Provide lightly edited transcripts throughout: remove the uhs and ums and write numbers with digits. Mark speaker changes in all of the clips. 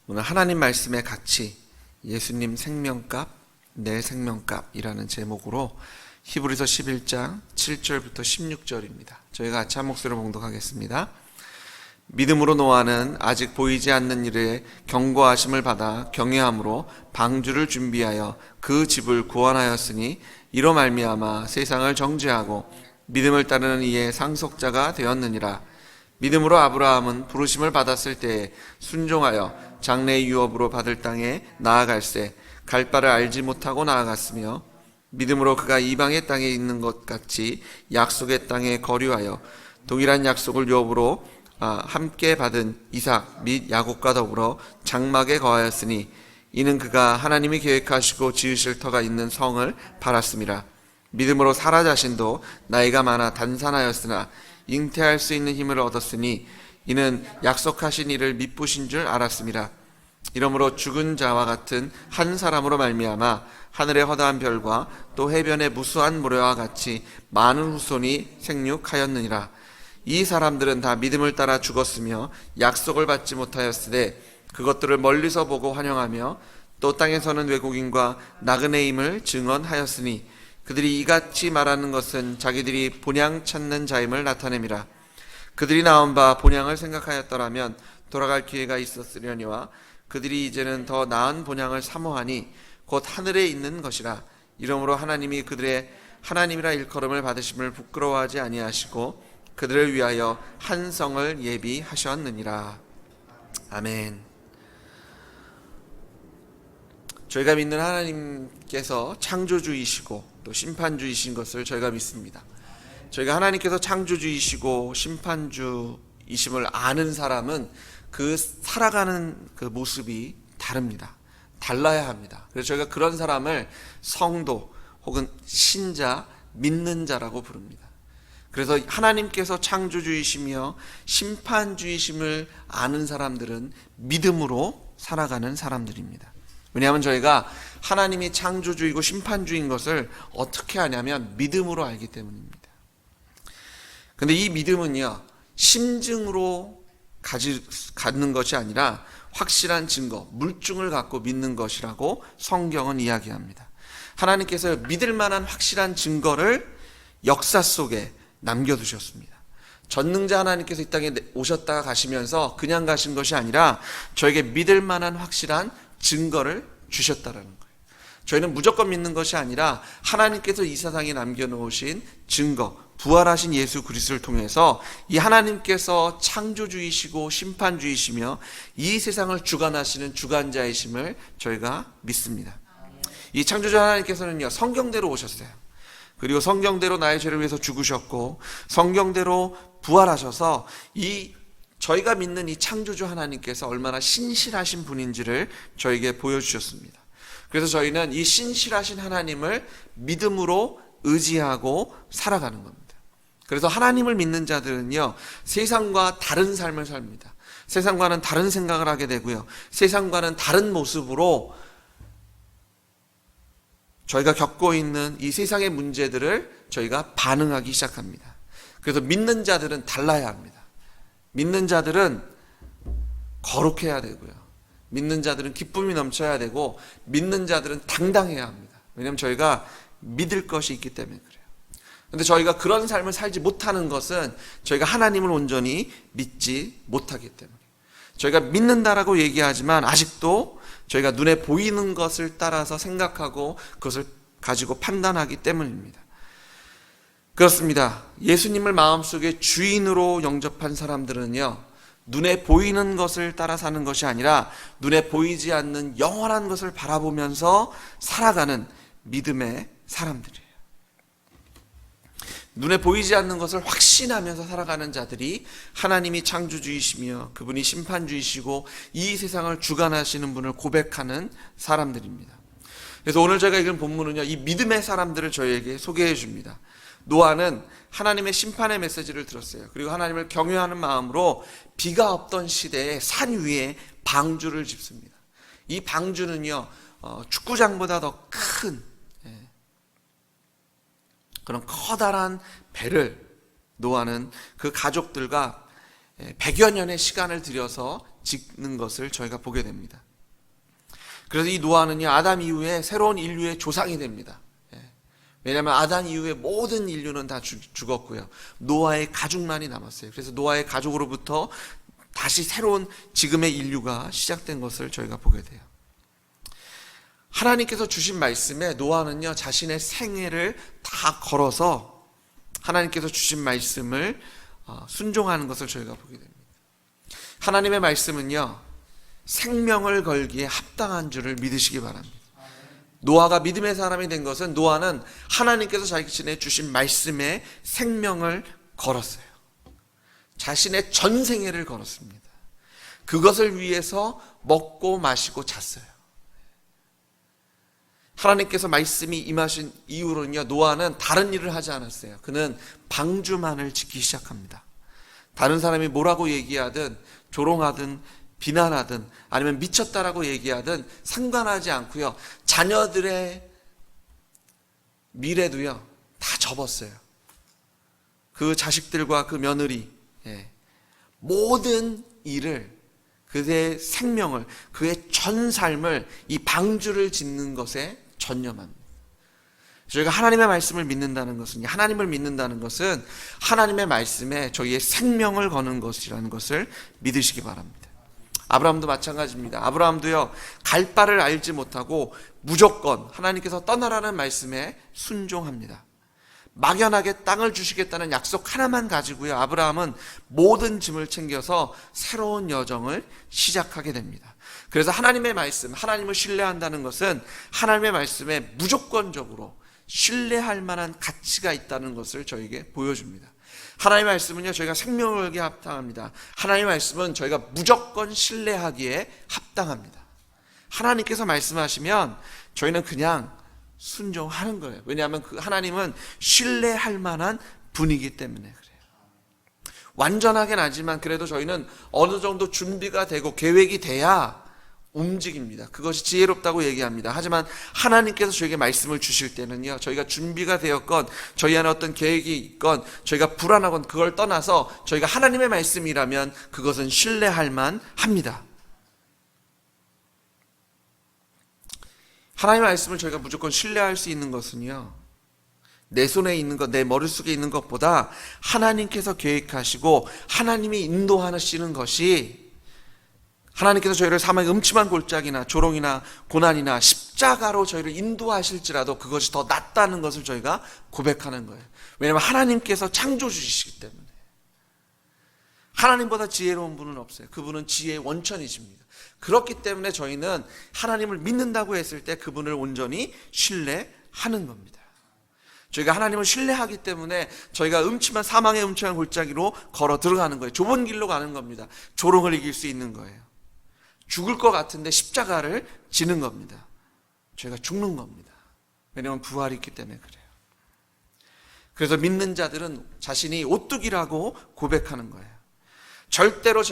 Speaker 1: 오늘 하나님 말씀의 가치, 예수님 생명값, 내 생명값이라는 제목으로 히브리서 11장 7절부터 16절입니다. 저희가 같이 한 목소리로 봉독하겠습니다. 믿음으로 노아는 아직 보이지 않는 일에 경고하심을 받아 경외함으로 방주를 준비하여 그 집을 구원하였으니 이로 말미암아 세상을 정죄하고 믿음을 따르는 이의 상속자가 되었느니라. 믿음으로 아브라함은 부르심을 받았을 때에 순종하여 장래의 유업으로 받을 땅에 나아갈새 갈 바를 알지 못하고 나아갔으며 믿음으로 그가 이방의 땅에 있는 것 같이 약속의 땅에 거류하여 동일한 약속을 유업으로 함께 받은 이삭 및 야곱과 더불어 장막에 거하였으니 이는 그가 하나님이 계획하시고 지으실 터가 있는 성을 바랐음이라. 믿음으로 사라 자신도 나이가 많아 단산하였으나 잉태할 수 있는 힘을 얻었으니 이는 약속하신 이를 미쁘신 줄 알았음이라. 이러므로 죽은 자와 같은 한 사람으로 말미암아 하늘의 허다한 별과 또 해변의 무수한 모래와 같이 많은 후손이 생육하였느니라. 이 사람들은 다 믿음을 따라 죽었으며 약속을 받지 못하였으되 그것들을 멀리서 보고 환영하며 또 땅에 서는 외국인과 나그네임을 증언하였으니 그들이 이같이 말하는 것은 자기들이 본향 찾는 자임을 나타냄이라. 그들이 나온 바 본향을 생각하였더라면 돌아갈 기회가 있었으려니와 그들이 이제는 더 나은 본향을 사모하니 곧 하늘에 있는 것이라. 이러므로 하나님이 그들의 하나님이라 일컬음을 받으심을 부끄러워하지 아니하시고 그들을 위하여 한 성을 예비하셨느니라. 아멘. 저희가 믿는 하나님께서 창조주이시고 또 심판주이신 것을 저희가 믿습니다. 저희가 하나님께서 창조주이시고 심판주이심을 아는 사람은 그 살아가는 그 모습이 다릅니다. 달라야 합니다. 그래서 저희가 그런 사람을 성도 혹은 신자, 믿는 자라고 부릅니다. 그래서 하나님께서 창조주이시며 심판주이심을 아는 사람들은 믿음으로 살아가는 사람들입니다. 왜냐하면 저희가 하나님이 창조주이고 심판주인 것을 어떻게 아냐면 믿음으로 알기 때문입니다. 근데 이 믿음은요, 심증으로 갖는 것이 아니라 확실한 증거, 물증을 갖고 믿는 것이라고 성경은 이야기합니다. 하나님께서 믿을 만한 확실한 증거를 역사 속에 남겨두셨습니다. 전능자 하나님께서 이 땅에 오셨다가 가시면서 그냥 가신 것이 아니라 저에게 믿을 만한 확실한 증거를 주셨다라는 거예요. 저희는 무조건 믿는 것이 아니라 하나님께서 이 세상에 남겨놓으신 증거, 부활하신 예수 그리스도를 통해서 이 하나님께서 창조주이시고 심판주이시며 이 세상을 주관하시는 주관자이심을 저희가 믿습니다. 이 창조주 하나님께서는요, 성경대로 오셨어요. 그리고 성경대로 나의 죄를 위해서 죽으셨고 성경대로 부활하셔서 이 저희가 믿는 이 창조주 하나님께서 얼마나 신실하신 분인지를 저에게 보여주셨습니다. 그래서 저희는 이 신실하신 하나님을 믿음으로 의지하고 살아가는 겁니다. 그래서 하나님을 믿는 자들은요, 세상과 다른 삶을 삽니다. 세상과는 다른 생각을 하게 되고요, 세상과는 다른 모습으로 저희가 겪고 있는 이 세상의 문제들을 저희가 반응하기 시작합니다. 그래서 믿는 자들은 달라야 합니다. 믿는 자들은 거룩해야 되고요, 믿는 자들은 기쁨이 넘쳐야 되고, 믿는 자들은 당당해야 합니다. 왜냐하면 저희가 믿을 것이 있기 때문에 그래요. 그런데 저희가 그런 삶을 살지 못하는 것은 저희가 하나님을 온전히 믿지 못하기 때문에, 저희가 믿는다라고 얘기하지만 아직도 저희가 눈에 보이는 것을 따라서 생각하고 그것을 가지고 판단하기 때문입니다. 그렇습니다. 예수님을 마음속에 주인으로 영접한 사람들은요, 눈에 보이는 것을 따라 사는 것이 아니라 눈에 보이지 않는 영원한 것을 바라보면서 살아가는 믿음의 사람들이에요. 눈에 보이지 않는 것을 확신하면서 살아가는 자들이 하나님이 창조주이시며 그분이 심판주이시고 이 세상을 주관하시는 분을 고백하는 사람들입니다. 그래서 오늘 제가 읽은 본문은요, 이 믿음의 사람들을 저희에게 소개해 줍니다. 노아는 하나님의 심판의 메시지를 들었어요. 그리고 하나님을 경외하는 마음으로 비가 없던 시대에 산 위에 방주를 짓습니다. 이 방주는요, 축구장보다 더 큰 그런 커다란 배를 노아는 그 가족들과 100여 년의 시간을 들여서 짓는 것을 저희가 보게 됩니다. 그래서 이 노아는요, 아담 이후에 새로운 인류의 조상이 됩니다. 왜냐하면 아담 이후에 모든 인류는 다 죽었고요. 노아의 가족만이 남았어요. 그래서 노아의 가족으로부터 다시 새로운 지금의 인류가 시작된 것을 저희가 보게 돼요. 하나님께서 주신 말씀에 노아는요, 자신의 생애를 다 걸어서 하나님께서 주신 말씀을 순종하는 것을 저희가 보게 됩니다. 하나님의 말씀은요, 생명을 걸기에 합당한 줄을 믿으시기 바랍니다. 노아가 믿음의 사람이 된 것은 노아는 하나님께서 자신의 주신 말씀에 생명을 걸었어요. 자신의 전생애를 걸었습니다. 그것을 위해서 먹고 마시고 잤어요. 하나님께서 말씀이 임하신 이후로는요, 노아는 다른 일을 하지 않았어요. 그는 방주만을 짓기 시작합니다. 다른 사람이 뭐라고 얘기하든 조롱하든 비난하든 아니면 미쳤다라고 얘기하든 상관하지 않고요, 자녀들의 미래도요 다 접었어요. 그 자식들과 그 며느리, 모든 일을, 그의 생명을, 그의 전 삶을 이 방주를 짓는 것에 전념합니다. 저희가 하나님의 말씀을 믿는다는 것은, 하나님을 믿는다는 것은 하나님의 말씀에 저희의 생명을 거는 것이라는 것을 믿으시기 바랍니다. 아브라함도 마찬가지입니다. 아브라함도요, 갈 바를 알지 못하고 무조건 하나님께서 떠나라는 말씀에 순종합니다. 막연하게 땅을 주시겠다는 약속 하나만 가지고요, 아브라함은 모든 짐을 챙겨서 새로운 여정을 시작하게 됩니다. 그래서 하나님의 말씀, 하나님을 신뢰한다는 것은 하나님의 말씀에 무조건적으로 신뢰할 만한 가치가 있다는 것을 저에게 보여줍니다. 하나님의 말씀은요, 저희가 생명을 걸기에 합당합니다. 하나님의 말씀은 저희가 무조건 신뢰하기에 합당합니다. 하나님께서 말씀하시면 저희는 그냥 순종하는 거예요. 왜냐하면 그 하나님은 신뢰할 만한 분이기 때문에 그래요. 완전하게는 아니지만 그래도 저희는 어느 정도 준비가 되고 계획이 돼야 움직입니다. 그것이 지혜롭다고 얘기합니다. 하지만 하나님께서 저에게 말씀을 주실 때는요, 저희가 준비가 되었건 저희 안에 어떤 계획이 있건 저희가 불안하건 그걸 떠나서 저희가 하나님의 말씀이라면 그것은 신뢰할 만합니다. 하나님의 말씀을 저희가 무조건 신뢰할 수 있는 것은요, 내 손에 있는 것, 내 머릿속에 있는 것보다 하나님께서 계획하시고 하나님이 인도하시는 것이, 하나님께서 저희를 사망의 음침한 골짜기나 조롱이나 고난이나 십자가로 저희를 인도하실지라도 그것이 더 낫다는 것을 저희가 고백하는 거예요. 왜냐하면 하나님께서 창조주이시기 때문에. 하나님보다 지혜로운 분은 없어요. 그분은 지혜의 원천이십니다. 그렇기 때문에 저희는 하나님을 믿는다고 했을 때 그분을 온전히 신뢰하는 겁니다. 저희가 하나님을 신뢰하기 때문에 저희가 음침한 사망의 음침한 골짜기로 걸어 들어가는 거예요. 좁은 길로 가는 겁니다. 조롱을 이길 수 있는 거예요. 죽을 것 같은데 십자가를 지는 겁니다. 저희가 죽는 겁니다. 왜냐하면 부활이 있기 때문에 그래요. 그래서 믿는 자들은 자신이 오뚜기라고 고백하는 거예요. 절대로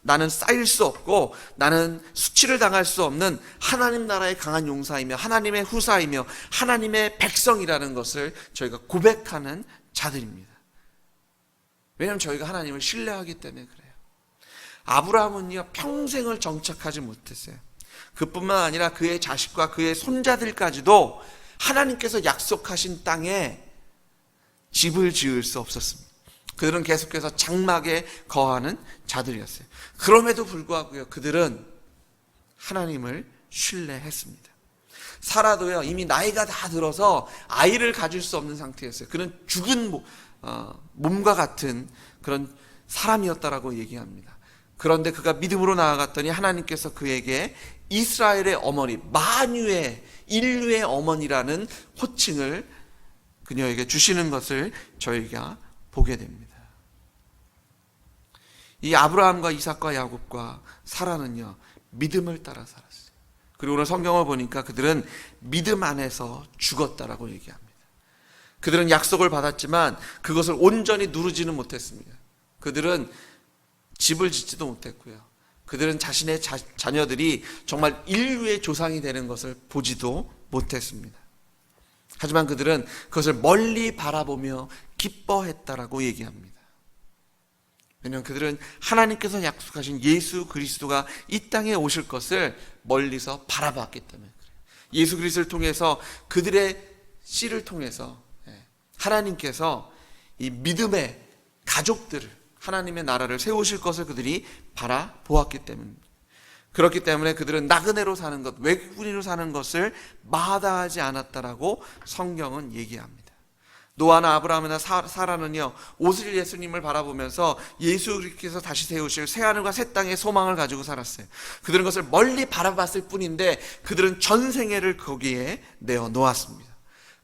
Speaker 1: 나는 쌓일 수 없고 나는 수치를 당할 수 없는 하나님 나라의 강한 용사이며 하나님의 후사이며 하나님의 백성이라는 것을 저희가 고백하는 자들입니다. 왜냐하면 저희가 하나님을 신뢰하기 때문에 그래요. 아브라함은요, 평생을 정착하지 못했어요. 그뿐만 아니라 그의 자식과 그의 손자들까지도 하나님께서 약속하신 땅에 집을 지을 수 없었습니다. 그들은 계속해서 장막에 거하는 자들이었어요. 그럼에도 불구하고요, 그들은 하나님을 신뢰했습니다. 사라도요, 이미 나이가 다 들어서 아이를 가질 수 없는 상태였어요. 그는 죽은 몸과 같은 그런 사람이었다라고 얘기합니다. 그런데 그가 믿음으로 나아갔더니 하나님께서 그에게 이스라엘의 어머니, 만유의 인류의 어머니라는 호칭을 그녀에게 주시는 것을 저희가 보게 됩니다. 이 아브라함과 이삭과 야곱과 사라는요, 믿음을 따라 살았어요. 그리고 오늘 성경을 보니까 그들은 믿음 안에서 죽었다라고 얘기합니다. 그들은 약속을 받았지만 그것을 온전히 누리지는 못했습니다. 그들은 집을 짓지도 못했고요. 그들은 자신의 자녀들이 정말 인류의 조상이 되는 것을 보지도 못했습니다. 하지만 그들은 그것을 멀리 바라보며 기뻐했다라고 얘기합니다. 왜냐하면 그들은 하나님께서 약속하신 예수 그리스도가 이 땅에 오실 것을 멀리서 바라봤기 때문에 그래요. 예수 그리스도를 통해서 그들의 씨를 통해서 하나님께서 이 믿음의 가족들을, 하나님의 나라를 세우실 것을 그들이 바라보았기 때문입니다. 그렇기 때문에 그들은 나그네로 사는 것, 외국인으로 사는 것을 마다하지 않았다라고 성경은 얘기합니다. 노아나 아브라함이나 사라는요, 오실 예수님을 바라보면서 예수께서 다시 세우실 새하늘과 새 땅의 소망을 가지고 살았어요. 그들은 그것을 멀리 바라봤을 뿐인데 그들은 전생애를 거기에 내어 놓았습니다.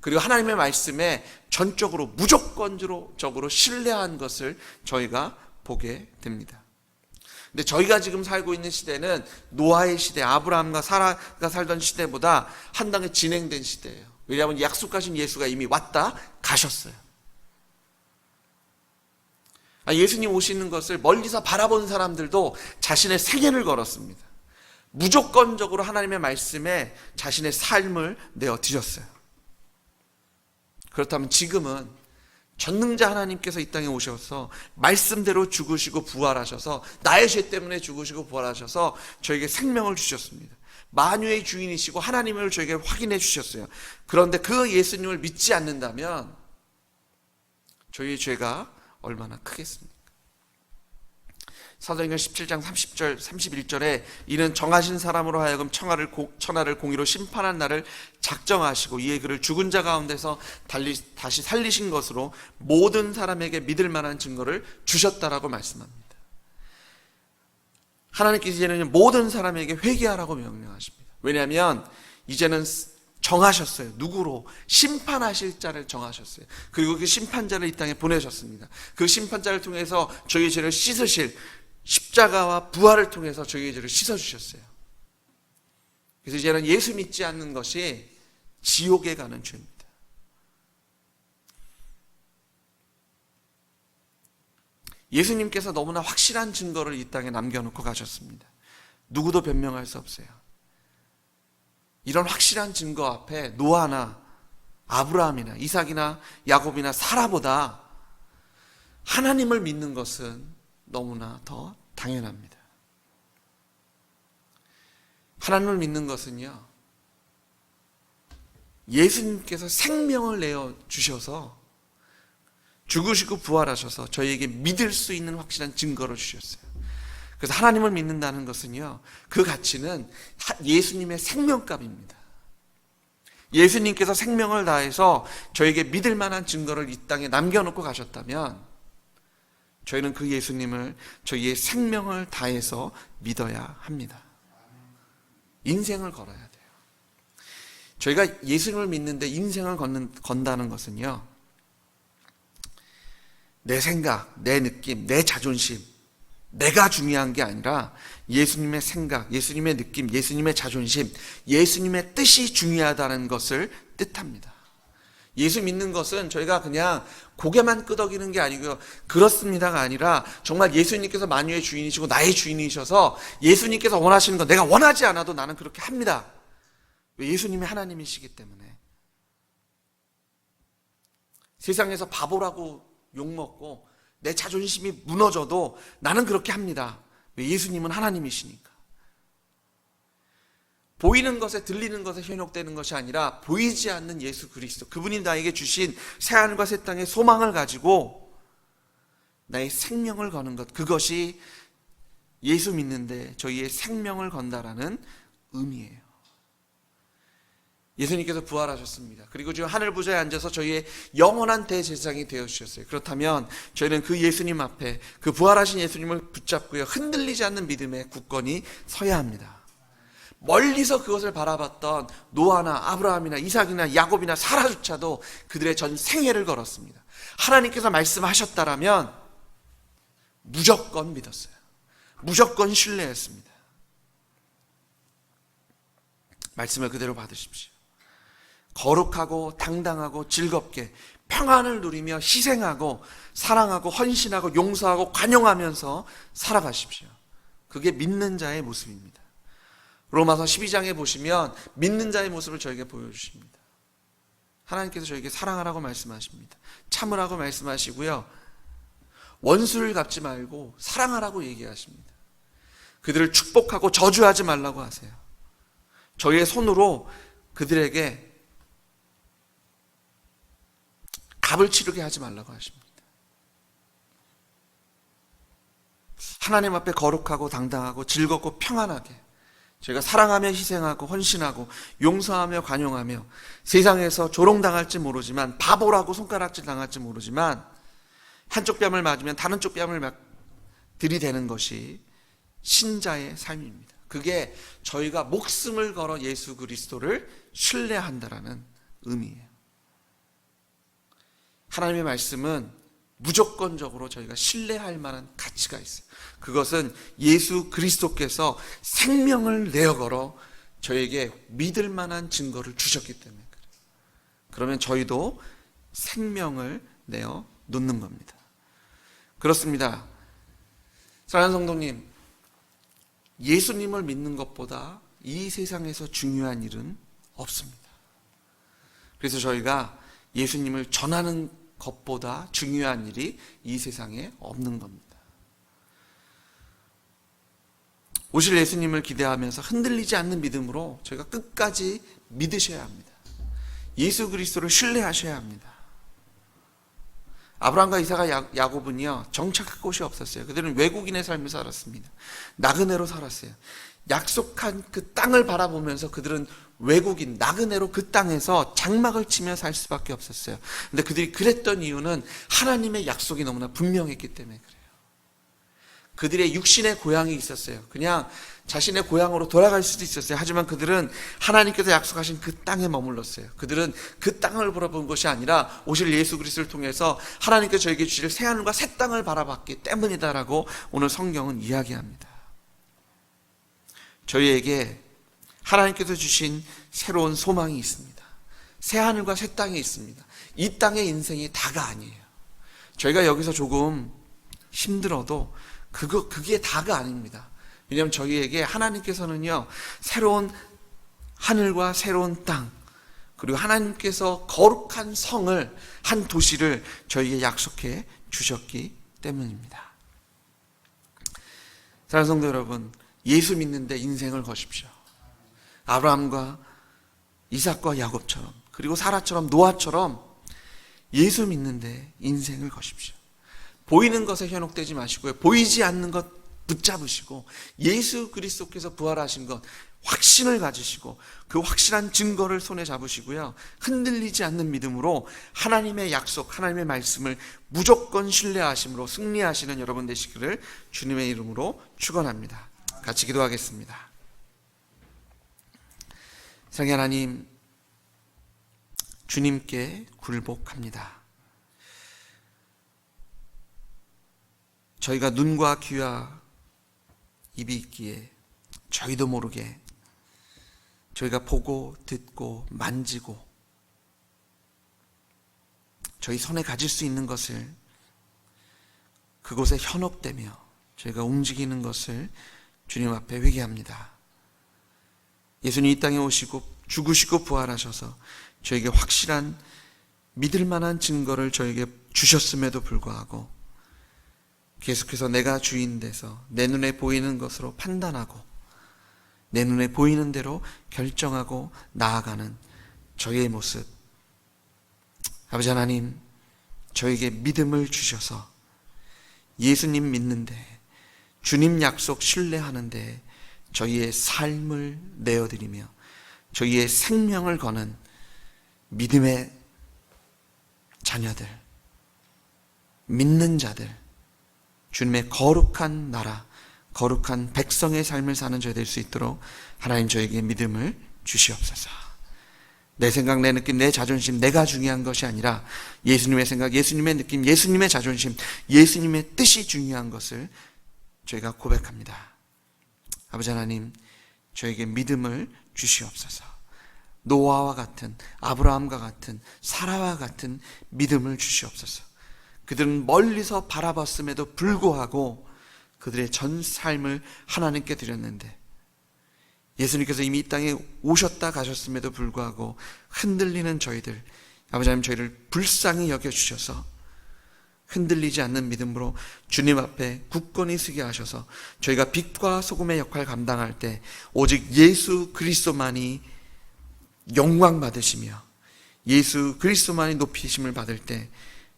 Speaker 1: 그리고 하나님의 말씀에 전적으로 무조건적으로 신뢰한 것을 저희가 보게 됩니다. 근데 저희가 지금 살고 있는 시대는 노아의 시대, 아브라함과 사라가 살던 시대보다 한 단계 진행된 시대예요. 왜냐하면 약속하신 예수가 이미 왔다 가셨어요. 예수님 오시는 것을 멀리서 바라본 사람들도 자신의 생애를 걸었습니다. 무조건적으로 하나님의 말씀에 자신의 삶을 내어 드렸어요. 그렇다면 지금은 전능자 하나님께서 이 땅에 오셔서 말씀대로 죽으시고 부활하셔서 나의 죄 때문에 죽으시고 부활하셔서 저에게 생명을 주셨습니다. 만유의 주인이시고 하나님을 저에게 확인해 주셨어요. 그런데 그 예수님을 믿지 않는다면 저희의 죄가 얼마나 크겠습니까? 사도행전 17장 30절 31절에 이는 정하신 사람으로 하여금 천하를 공의로 심판한 날을 작정하시고 이에 그를 죽은 자 가운데서 다시 살리신 것으로 모든 사람에게 믿을 만한 증거를 주셨다라고 말씀합니다. 하나님께서 이제는 모든 사람에게 회개하라고 명령하십니다. 왜냐하면 이제는 정하셨어요. 누구로? 심판하실 자를 정하셨어요. 그리고 그 심판자를 이 땅에 보내셨습니다. 그 심판자를 통해서 저희의 죄를 씻으실 십자가와 부활을 통해서 저희의 죄를 씻어주셨어요. 그래서 이제는 예수 믿지 않는 것이 지옥에 가는 죄입니다. 예수님께서 너무나 확실한 증거를 이 땅에 남겨놓고 가셨습니다. 누구도 변명할 수 없어요. 이런 확실한 증거 앞에 노아나 아브라함이나 이삭이나 야곱이나 사라보다 하나님을 믿는 것은 너무나 더 당연합니다. 하나님을 믿는 것은요, 예수님께서 생명을 내어 주셔서 죽으시고 부활하셔서 저희에게 믿을 수 있는 확실한 증거를 주셨어요. 그래서 하나님을 믿는다는 것은요, 그 가치는 예수님의 생명값입니다. 예수님께서 생명을 다해서 저에게 믿을 만한 증거를 이 땅에 남겨놓고 가셨다면 저희는 그 예수님을 저희의 생명을 다해서 믿어야 합니다. 인생을 걸어야 돼요. 저희가 예수님을 믿는데 인생을 건다는 것은요, 내 생각, 내 느낌, 내 자존심, 내가 중요한 게 아니라 예수님의 생각, 예수님의 느낌, 예수님의 자존심, 예수님의 뜻이 중요하다는 것을 뜻합니다. 예수 믿는 것은 저희가 그냥 고개만 끄덕이는 게 아니고요, 그렇습니다가 아니라 정말 예수님께서 만유의 주인이시고 나의 주인이셔서 예수님께서 원하시는 거 내가 원하지 않아도 나는 그렇게 합니다. 왜? 예수님이 하나님이시기 때문에. 세상에서 바보라고 욕먹고 내 자존심이 무너져도 나는 그렇게 합니다. 왜? 예수님은 하나님이시니까. 보이는 것에, 들리는 것에 현혹되는 것이 아니라 보이지 않는 예수 그리스도, 그분이 나에게 주신 새하늘과 새 땅의 소망을 가지고 나의 생명을 거는 것, 그것이 예수 믿는데 저희의 생명을 건다라는 의미예요. 예수님께서 부활하셨습니다. 그리고 지금 하늘 보좌에 앉아서 저희의 영원한 대제사장이 되어주셨어요. 그렇다면 저희는 그 예수님 앞에, 그 부활하신 예수님을 붙잡고요, 흔들리지 않는 믿음에 굳건히 서야 합니다. 멀리서 그것을 바라봤던 노아나 아브라함이나 이삭이나 야곱이나 사라조차도 그들의 전 생애를 걸었습니다. 하나님께서 말씀하셨다라면 무조건 믿었어요. 무조건 신뢰했습니다. 말씀을 그대로 받으십시오. 거룩하고 당당하고 즐겁게 평안을 누리며 희생하고 사랑하고 헌신하고 용서하고 관용하면서 살아가십시오. 그게 믿는 자의 모습입니다. 로마서 12장에 보시면 믿는 자의 모습을 저에게 보여주십니다. 하나님께서 저에게 사랑하라고 말씀하십니다. 참으라고 말씀하시고요, 원수를 갚지 말고 사랑하라고 얘기하십니다. 그들을 축복하고 저주하지 말라고 하세요. 저희의 손으로 그들에게 값을 치르게 하지 말라고 하십니다. 하나님 앞에 거룩하고 당당하고 즐겁고 평안하게 저희가 사랑하며 희생하고 헌신하고 용서하며 관용하며 세상에서 조롱당할지 모르지만 바보라고 손가락질 당할지 모르지만 한쪽 뺨을 맞으면 다른 쪽 뺨을 들이대는 것이 신자의 삶입니다. 그게 저희가 목숨을 걸어 예수 그리스도를 신뢰한다라는 의미예요. 하나님의 말씀은 무조건적으로 저희가 신뢰할 만한 가치가 있어요. 그것은 예수 그리스도께서 생명을 내어 걸어 저에게 믿을 만한 증거를 주셨기 때문에 그래요. 그러면 저희도 생명을 내어 놓는 겁니다. 그렇습니다. 사랑하는 성도님, 예수님을 믿는 것보다 이 세상에서 중요한 일은 없습니다. 그래서 저희가 예수님을 전하는 것보다 중요한 일이 이 세상에 없는 겁니다. 오실 예수님을 기대하면서 흔들리지 않는 믿음으로 저희가 끝까지 믿으셔야 합니다. 예수 그리스도를 신뢰하셔야 합니다. 아브라함과 이삭과 야곱은요, 정착할 곳이 없었어요. 그들은 외국인의 삶을 살았습니다. 나그네로 살았어요. 약속한 그 땅을 바라보면서 그들은 외국인, 나그네로 그 땅에서 장막을 치며 살 수밖에 없었어요. 근데 그들이 그랬던 이유는 하나님의 약속이 너무나 분명했기 때문에 그래요. 그들의 육신의 고향이 있었어요. 그냥 자신의 고향으로 돌아갈 수도 있었어요. 하지만 그들은 하나님께서 약속하신 그 땅에 머물렀어요. 그들은 그 땅을 바라본 것이 아니라 오실 예수 그리스도를 통해서 하나님께서 저에게 주실 새하늘과 새 땅을 바라봤기 때문이다라고 오늘 성경은 이야기합니다. 저희에게 하나님께서 주신 새로운 소망이 있습니다. 새하늘과 새 땅이 있습니다. 이 땅의 인생이 다가 아니에요. 저희가 여기서 조금 힘들어도 그게 다가 아닙니다. 왜냐하면 저희에게 하나님께서는요, 새로운 하늘과 새로운 땅, 그리고 하나님께서 거룩한 성을, 한 도시를 저희에게 약속해 주셨기 때문입니다. 사랑하는 성도 여러분, 예수 믿는데 인생을 거십시오. 아브라함과 이삭과 야곱처럼, 그리고 사라처럼, 노아처럼 예수 믿는데 인생을 거십시오. 보이는 것에 현혹되지 마시고요, 보이지 않는 것 붙잡으시고 예수 그리스도께서 부활하신 것 확신을 가지시고 그 확실한 증거를 손에 잡으시고요, 흔들리지 않는 믿음으로 하나님의 약속, 하나님의 말씀을 무조건 신뢰하심으로 승리하시는 여러분 되시기를 주님의 이름으로 축원합니다. 같이 기도하겠습니다. 사랑의 하나님, 주님께 굴복합니다. 저희가 눈과 귀와 입이 있기에 저희도 모르게 저희가 보고 듣고 만지고 저희 손에 가질 수 있는 것을 그곳에 현혹되며 저희가 움직이는 것을 주님 앞에 회개합니다. 예수님 이 땅에 오시고 죽으시고 부활하셔서 저에게 확실한 믿을 만한 증거를 저에게 주셨음에도 불구하고 계속해서 내가 주인 돼서 내 눈에 보이는 것으로 판단하고 내 눈에 보이는 대로 결정하고 나아가는 저의 모습, 아버지 하나님, 저에게 믿음을 주셔서 예수님 믿는데, 주님 약속 신뢰하는데 저희의 삶을 내어드리며 저희의 생명을 거는 믿음의 자녀들, 믿는 자들, 주님의 거룩한 나라, 거룩한 백성의 삶을 사는 저희 될 수 있도록 하나님 저에게 믿음을 주시옵소서. 내 생각, 내 느낌, 내 자존심, 내가 중요한 것이 아니라 예수님의 생각, 예수님의 느낌, 예수님의 자존심, 예수님의 뜻이 중요한 것을 저희가 고백합니다. 아버지 하나님, 저에게 믿음을 주시옵소서. 노아와 같은, 아브라함과 같은, 사라와 같은 믿음을 주시옵소서. 그들은 멀리서 바라봤음에도 불구하고 그들의 전 삶을 하나님께 드렸는데 예수님께서 이미 이 땅에 오셨다 가셨음에도 불구하고 흔들리는 저희들, 아버지 하나님 저희를 불쌍히 여겨주셔서 흔들리지 않는 믿음으로 주님 앞에 굳건히 서게 하셔서 저희가 빛과 소금의 역할을 감당할 때 오직 예수 그리스도만이 영광 받으시며 예수 그리스도만이 높이심을 받을 때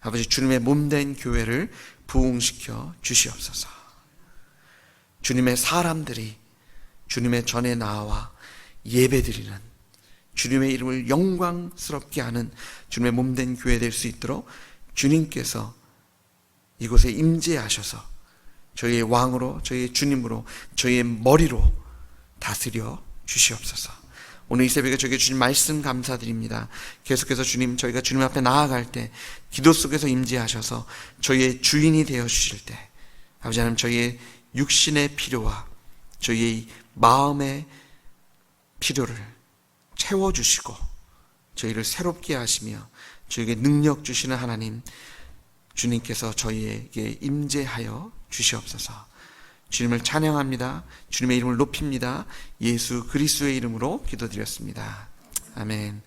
Speaker 1: 아버지 주님의 몸된 교회를 부흥시켜 주시옵소서. 주님의 사람들이 주님의 전에 나와 예배드리는 주님의 이름을 영광스럽게 하는 주님의 몸된 교회 될 수 있도록 주님께서 이곳에 임재하셔서 저희의 왕으로 저희의 주님으로 저희의 머리로 다스려 주시옵소서. 오늘 이 새벽에 저에게 주신 말씀 감사드립니다. 계속해서 주님, 저희가 주님 앞에 나아갈 때 기도 속에서 임재하셔서 저희의 주인이 되어 주실 때 아버지 하나님, 저희의 육신의 필요와 저희의 마음의 필요를 채워주시고 저희를 새롭게 하시며 저희에게 능력 주시는 하나님, 주님께서 저희에게 임재하여 주시옵소서. 주님을 찬양합니다. 주님의 이름을 높입니다. 예수 그리스도의 이름으로 기도드렸습니다. 아멘.